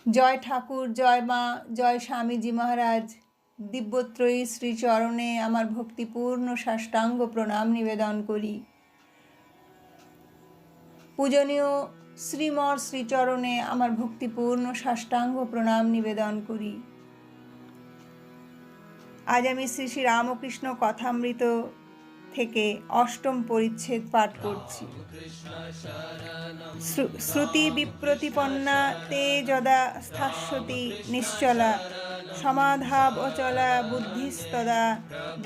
জয় ঠাকুর, জয় মা, জয় স্বামীজি মহারাজ। দিব্যত্রয়ী শ্রীচরণে আমার ভক্তিপূর্ণ সাষ্টাঙ্গ প্রণাম নিবেদন করি। পূজনীয় শ্রীমর শ্রীচরণে আমার ভক্তিপূর্ণ সাষ্টাঙ্গ প্রণাম নিবেদন করি। আজ আমি শ্রী শ্রী রামকৃষ্ণ কথামৃত থেকে অষ্টম পরিচ্ছেদ পাঠ করছি। শ্রুতি বিপ্রতিপন্না তে যদা স্থাস্যতি নিশ্চলা সমাধাব অচলা বুদ্ধিস্তদা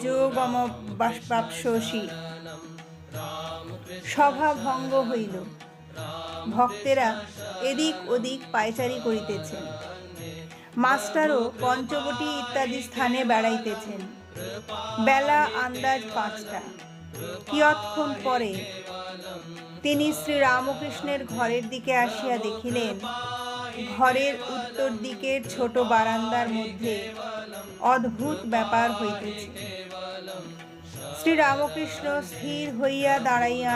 যোগমবাপ্স্যসি। সভা ভঙ্গ হইল। ভক্তেরা এদিক ওদিক পায়চারি করিতেছেন। মাস্টারও পঞ্চবটী ইত্যাদি স্থানে বেড়াইতেছেন। বেলা আন্দাজ 5টা। কিয়ৎক্ষণ পরে তিনি শ্রী রামকৃষ্ণের ঘরের দিকে আসিয়া দেখিলেন, ঘরের উত্তর দিকের ছোট বারান্দার মধ্যে অদ্ভুত ব্যাপার হইতেছে। শ্রী রামকৃষ্ণ স্থির হইয়া দাঁড়াইয়া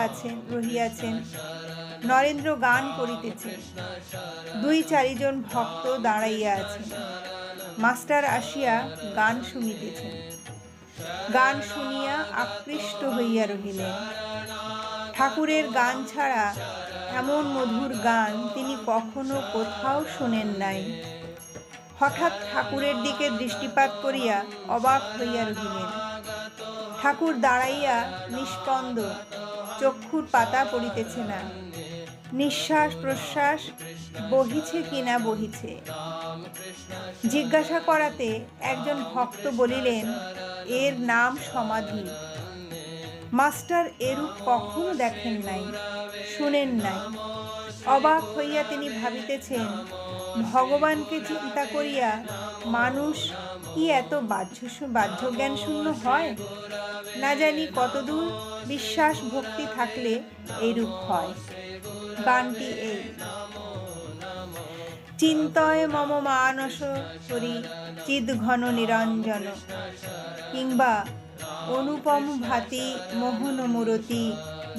রহিয়াছেন। নরেন্দ্র গান করিতেছেন। 2-4 জন ভক্ত দাঁড়াইয়া আছেন। মাস্টার আসিয়া গান শুনিতেছেন। গান শুনিয়া আকৃষ্ট হইয়া রহিলেন। ঠাকুরের গান ছাড়া এমন মধুর গান তিনি কখনো কোথাও শোনেন নাই। হঠাৎ ঠাকুরের দিকে দৃষ্টিপাত করিয়া অবাক হইয়া রহিলেন। ঠাকুর দাঁড়াইয়া নিষ্পন্দ, চক্ষুর পাতা পড়িতেছে না। নিঃশ্বাস প্রশ্বাস বহিছে কিনা বহিছে। জিজ্ঞাসা করাতে একজন ভক্ত বলিলেন, এর নাম সমাধি। মাস্টার এরূপ কখনো দেখেন নাই, শুনেন নাই। অবাক হইয়া তিনি ভাবিতেছেন, ভগবানকে চিন্তা করিয়া মানুষ কি এত বাহ্যজ্ঞান শূন্য হয়? না জানি কতদূর বিশ্বাস ভক্তি থাকলে এইরূপ হয়। গানটি এই: চিন্তয় মম মানস করি চিদ ঘন নিরঞ্জন, কিংবা অনুপম ভাতি মোহন মূরতি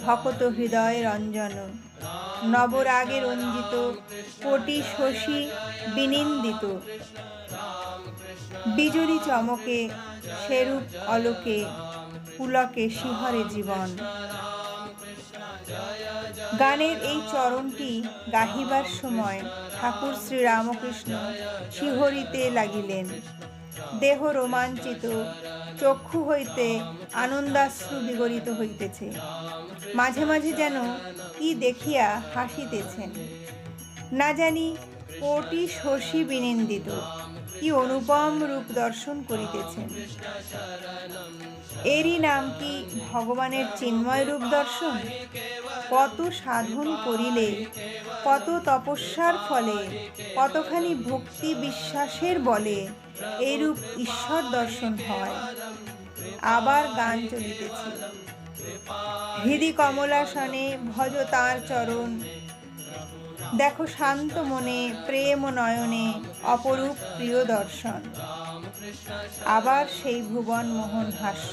ভকত হৃদয় রঞ্জন, নবরাগে রঞ্জিত কোটি শশী বিনিন্দিত, বিজুলি চমকে সেরূপ অলোকে পুলকে শিহরে জীবন। গানের এই চরণটি গাহিবার সময় ঠাকুর শ্রী রামকৃষ্ণ শিহরিতে লাগিলেন। দেহ রোমাঞ্চিত, চক্ষু হইতে আনন্দাশ্রু বিগলিত হইতেছে। মাঝে মাঝে যেন কি দেখিয়া হাসিতেছেন। না জানি কোটি শশী বিনিন্দিত, কি অনুপম রূপ দর্শন করিতেছেন। এরই নাম কি ভগবানের চিন্ময় রূপ দর্শন? কত সাধন করিলে, কত তপস্যার ফলে, কতখানি ভক্তি বিশ্বাসের বলে এইরূপ ঈশ্বর দর্শন হয়। আবার গান চলিতেছে। হৃদি কমলাসনে ভজ তাঁর চরণ, দেখো শান্ত মনে প্রেম নয়নে অপরূপ প্রিয় দর্শন। আবার সেই ভুবন মোহন হাস্য,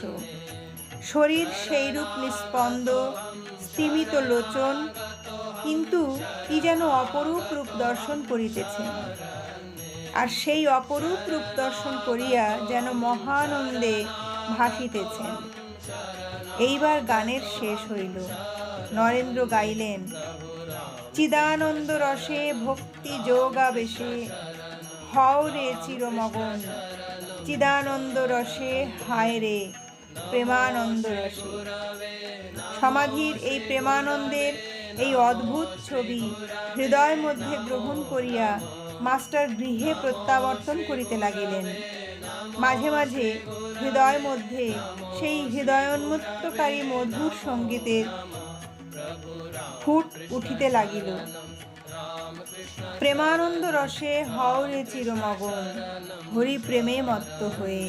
শরীর সেইরূপ নিস্পন্দ, স্তিমিত লোচন, কিন্তু কি যেন অপরূপ রূপ দর্শন করিতেছেন। আর সেই অপরূপ রূপ দর্শন করিয়া যেন মহানন্দে ভাসিতেছেন। এইবার গানের শেষ হইল। নরেন্দ্র গাইলেন, চিদানন্দ রসে ভক্তি যোগাবেশে হও রে চিরমগন, চিদানন্দ রসে হায় রে প্রেমানন্দ রসে। সমাধির এই প্রেমানন্দের এই অদ্ভুত ছবি হৃদয় মধ্যে গ্রহণ করিয়া মাস্টার গৃহে প্রত্যাবর্তন করিতে লাগিলেন। মাঝে মাঝে হৃদয় মধ্যে সেই হৃদয়োন্মুক্তকারী মধুর সঙ্গীতের ফুট উঠিতে লাগিল। প্রেমানন্দ রসে হও রে চিরমগন, হরি প্রেমে মত্ত হয়ে।